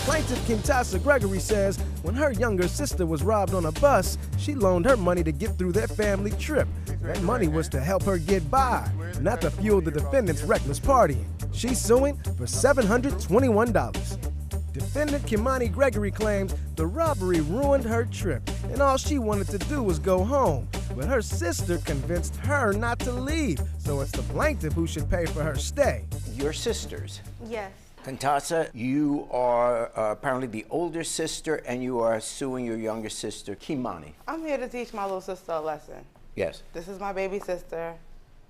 Plaintiff Quntasa Gregory says when her younger sister was robbed on a bus, she loaned her money to get through their family trip. That money was to help her get by, not to fuel the defendant's reckless partying. She's suing for $721. Defendant Kymonii Gregory claims the robbery ruined her trip, and all she wanted to do was go home. But her sister convinced her not to leave, so it's the plaintiff who should pay for her stay. Your sisters? Yes. Quntasa, you are apparently the older sister, and you are suing your younger sister, Kymonii. I'm here to teach my little sister a lesson. Yes. This is my baby sister.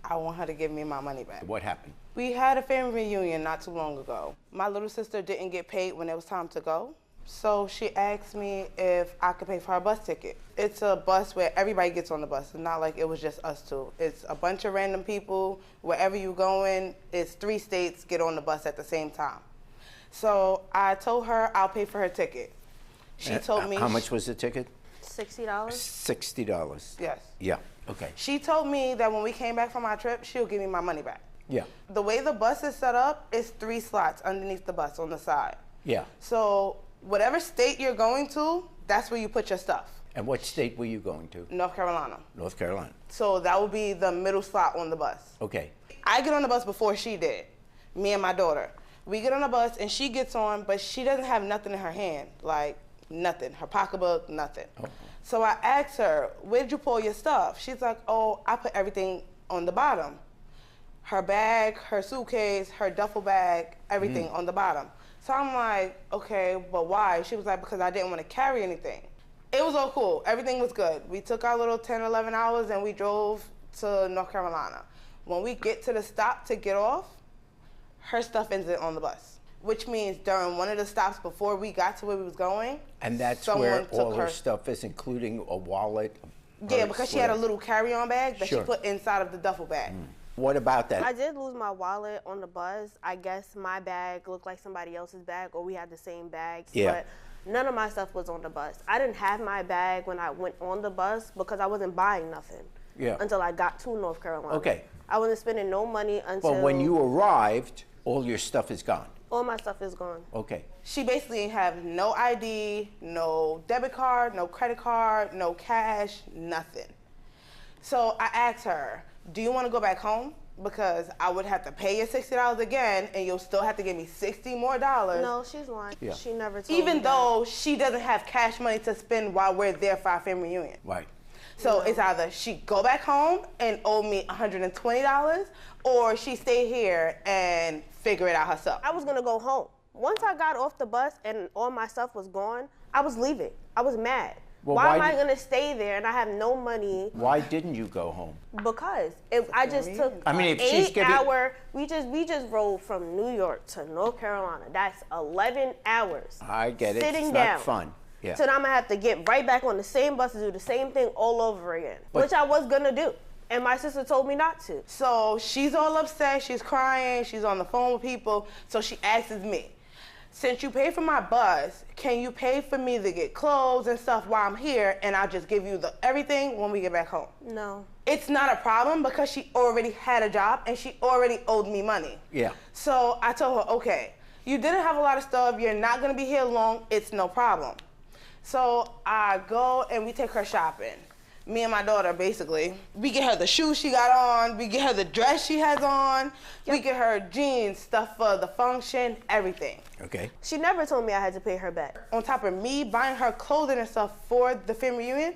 I want her to give me my money back. What happened? We had a family reunion not too long ago. My little sister didn't get paid when it was time to go, so she asked me if I could pay for her bus ticket. It's a bus where everybody gets on the bus. It's not like it was just us two. It's a bunch of random people. Wherever you're going, it's 3 states get on the bus at the same time. So I told her I'll pay for her ticket. She told me... How much was the ticket? $60. $60. Yes. Yeah, okay. She told me that when we came back from our trip, she'll give me my money back. Yeah. The way the bus is set up, is 3 slots underneath the bus on the side. Yeah. So whatever state you're going to, that's where you put your stuff. And what state were you going to? North Carolina. North Carolina. So that would be the middle slot on the bus. Okay. I get on the bus before she did, me and my daughter. We get on the bus and she gets on, but she doesn't have nothing in her hand, like nothing, her pocketbook, nothing. Oh. So I asked her, where did you pull your stuff? She's like, oh, I put everything on the bottom. Her bag, her suitcase, her duffel bag, everything on the bottom. So I'm like, okay, but why? She was like, because I didn't want to carry anything. It was all cool. Everything was good. We took our little 10, 11 hours and we drove to North Carolina. When we get to the stop to get off, her stuff isn't on the bus, which means during one of the stops before we got to where we was going, and that's where all her stuff is, including a wallet. Yeah, because she had a little carry-on bag that she put inside of the duffel bag. What about that? I did lose my wallet on the bus. I guess my bag looked like somebody else's bag, or we had the same bags. Yeah. But none of my stuff was on the bus. I didn't have my bag when I went on the bus because I wasn't buying nothing until I got to North Carolina. Okay. I wasn't spending no money until... But when you arrived, all your stuff is gone. All my stuff is gone. Okay. She basically didn't have no ID, no debit card, no credit card, no cash, nothing. So I asked her, do you want to go back home? Because I would have to pay you $60 again, and you'll still have to give me $60 more. No, she's lying. Yeah. She never told me Even though she doesn't have cash money to spend while we're there for our family reunion. Right. So it's either she go back home and owe me $120, or she stay here and figure it out herself. I was gonna go home. Once I got off the bus and all my stuff was gone, I was leaving. I was mad. Well, why am I gonna stay there and I have no money? Why didn't you go home? Because I just took if she's 8 hour. We just rode from New York to North Carolina. That's 11 hours. I get it. Sitting it's down. not fun. Yeah. So now I'm gonna have to get right back on the same bus to do the same thing all over again, which I was gonna do. And my sister told me not to. So she's all upset, she's crying, she's on the phone with people. So she asks me, since you pay for my bus, can you pay for me to get clothes and stuff while I'm here, and I'll just give you everything when we get back home? No. It's not a problem because she already had a job and she already owed me money. Yeah. So I told her, okay, you didn't have a lot of stuff, you're not gonna be here long, it's no problem. So I go and we take her shopping. Me and my daughter, basically. We get her the shoes she got on, we get her the dress she has on, we get her jeans, stuff for the function, everything. Okay. She never told me I had to pay her back. On top of me buying her clothing and stuff for the family reunion,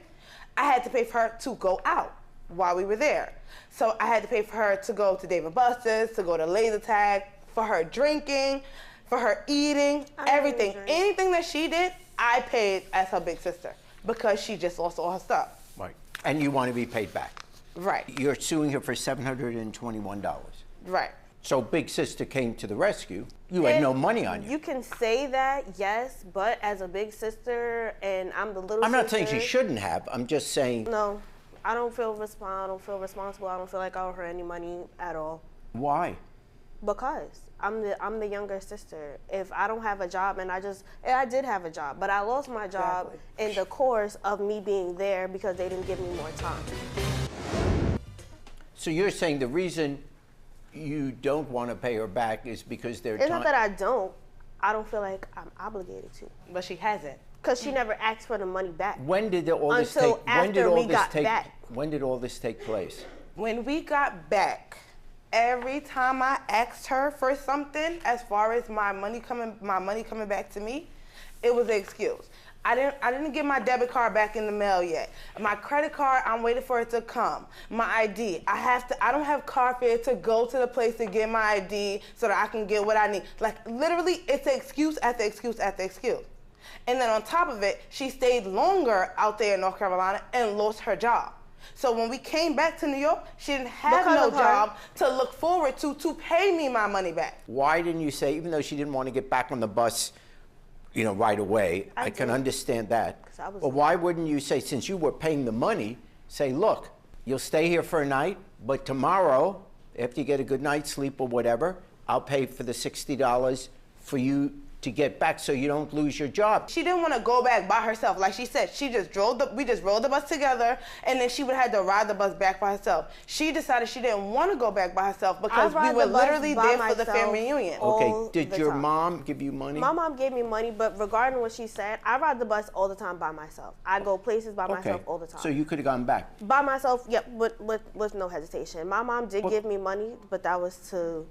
I had to pay for her to go out while we were there. So I had to pay for her to go to Dave & Buster's, to go to laser tag, for her drinking, for her eating, everything. Anything that she did, I paid as her big sister because she just lost all her stuff. Right. And you want to be paid back. Right. You're suing her for $721. Right. So big sister came to the rescue. You had no money on you. You can say that, yes, but as a big sister and I'm the little sister. I'm not saying she shouldn't have. I'm just saying. No, I don't feel responsible. I don't feel like I owe her any money at all. Why? Because I'm the younger sister. If I don't have a job, and I did have a job, but I lost my job in the course of me being there because they didn't give me more time. So you're saying the reason you don't want to pay her back is because they're It's not that I don't. I don't feel like I'm obligated to. But she hasn't. Because she never asked for the money back. When did all this Until take? after we got back. When did all this take place? When we got back, every time I asked her for something, as far as my money coming back to me, it was an excuse. I didn't get my debit card back in the mail yet. My credit card, I'm waiting for it to come. My ID, I don't have car fare to go to the place to get my ID so that I can get what I need. Like, literally, it's an excuse after excuse after excuse. And then on top of it, she stayed longer out there in North Carolina and lost her job. So when we came back to New York, she didn't have no job to look forward to pay me my money back. Why didn't you say, even though she didn't want to get back on the bus, you know, right away, I can understand that. But why wouldn't you say, since you were paying the money, say, look, you'll stay here for a night, but tomorrow, after you get a good night's sleep or whatever, I'll pay for the $60 for you to get back so you don't lose your job. She didn't want to go back by herself. Like she said, we just rode the bus together, and then she would have to ride the bus back by herself. She decided she didn't want to go back by herself because we were literally there for the family reunion. Okay, did your mom give you money? My mom gave me money, but regarding what she said, I ride the bus all the time by myself. I go places by myself all the time. So you could have gone back? By myself, yep, with no hesitation. My mom did give me money, but that was to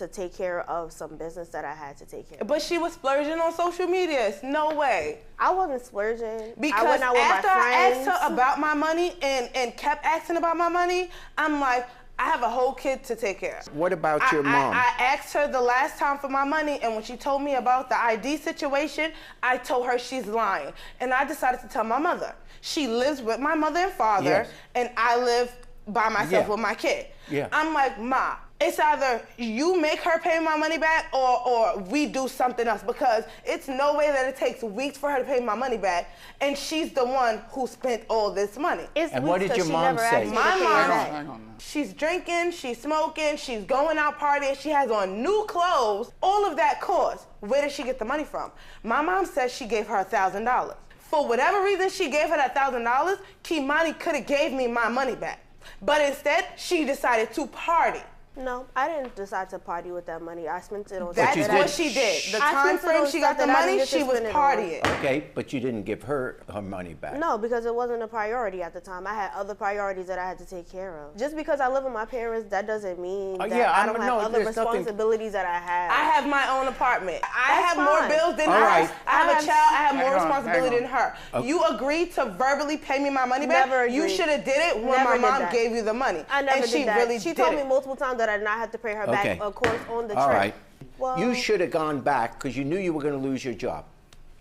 take care of some business that I had to take care of. But she was splurging on social media. It's no way. I wasn't splurging. Because I went out with after my I friends. asked her about my money and kept asking about my money, I'm like, I have a whole kid to take care of. What about your mom? I asked her the last time for my money, and when she told me about the ID situation, I told her she's lying. And I decided to tell my mother. She lives with my mother and father, and I live by myself with my kid. I'm like, Ma, it's either you make her pay my money back or we do something else, because it's no way that it takes weeks for her to pay my money back, and she's the one who spent all this money. And what did your mom say? My mom, she's drinking, she's smoking, she's going out partying, she has on new clothes, all of that costs. Where did she get the money from? My mom says she gave her $1,000. For whatever reason she gave her that $1,000, Kymonii could have gave me my money back. But instead, she decided to party. No, I didn't decide to party with that money. I spent it on That's what she did. The time frame she got the money, she was partying. Okay, but you didn't give her money back. No, because it wasn't a priority at the time. I had other priorities that I had to take care of. Just because I live with my parents, that doesn't mean that I don't have other responsibilities that I have. I have my own apartment. I have more bills than her. I have a child. I have more responsibility than her. You agreed to verbally pay me my money back? Never agreed. You should have did it when my mom gave you the money. I never did that. Really she told me multiple times that I did not have to pay her back, of course, on the trip. All right. Well, you should have gone back because you knew you were going to lose your job.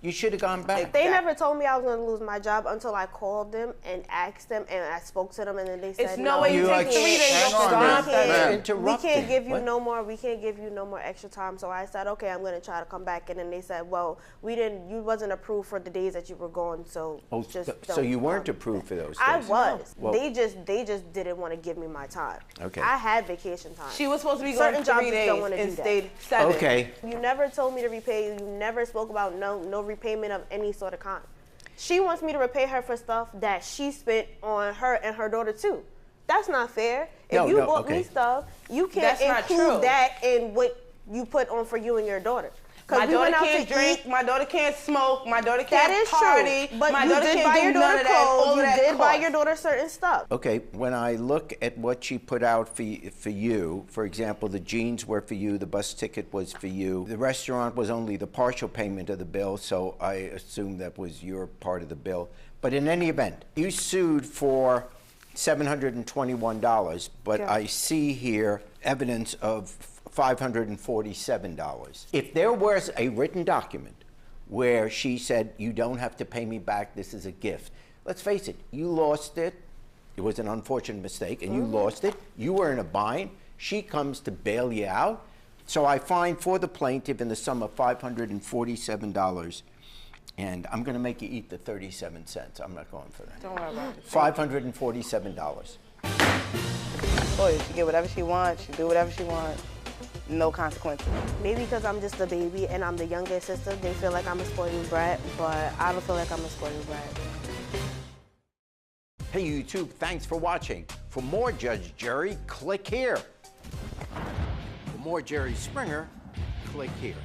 You should have gone back. They never told me I was going to lose my job until I called them and asked them, and I spoke to them, and then they said, it's no way you take 3 days off. We can't give you no more. We can't give you no more extra time. So I said, okay, I'm going to try to come back. And then they said, well, you wasn't approved for the days that you were gone, so just don't. So you weren't approved for those days? I was. Well, they just didn't want to give me my time. Okay. I had vacation time. She was supposed to be going 3 days and stayed 7. Okay. You never told me to repay you. You never spoke about no repayment of any sort of kind. She wants me to repay her for stuff that she spent on her and her daughter too. That's not fair. If you bought me stuff, you can't include that in what you put on for you and your daughter. My daughter can't drink. My daughter can't smoke. My daughter can't party. But my you daughter did can't buy your do daughter none of that. clothes. You did buy costs. your daughter certain stuff. Okay, when I look at what she put out for you, for example, the jeans were for you, the bus ticket was for you, the restaurant was only the partial payment of the bill, so I assume that was your part of the bill. But in any event, you sued for $721, but I see here evidence of $547. If there was a written document where she said, you don't have to pay me back, this is a gift. Let's face it, you lost it. It was an unfortunate mistake, and you lost it. You were in a bind. She comes to bail you out. So I find for the plaintiff in the sum of $547, and I'm going to make you eat the 37 cents. I'm not going for that. Don't worry about it. $547. Boy, she get whatever she wants. She do whatever she wants. No consequences. Maybe because I'm just a baby and I'm the youngest sister, they feel like I'm a spoiled brat, but I don't feel like I'm a spoiled brat. Hey YouTube, thanks for watching. For more Judge Jerry, click here. For more Jerry Springer, click here.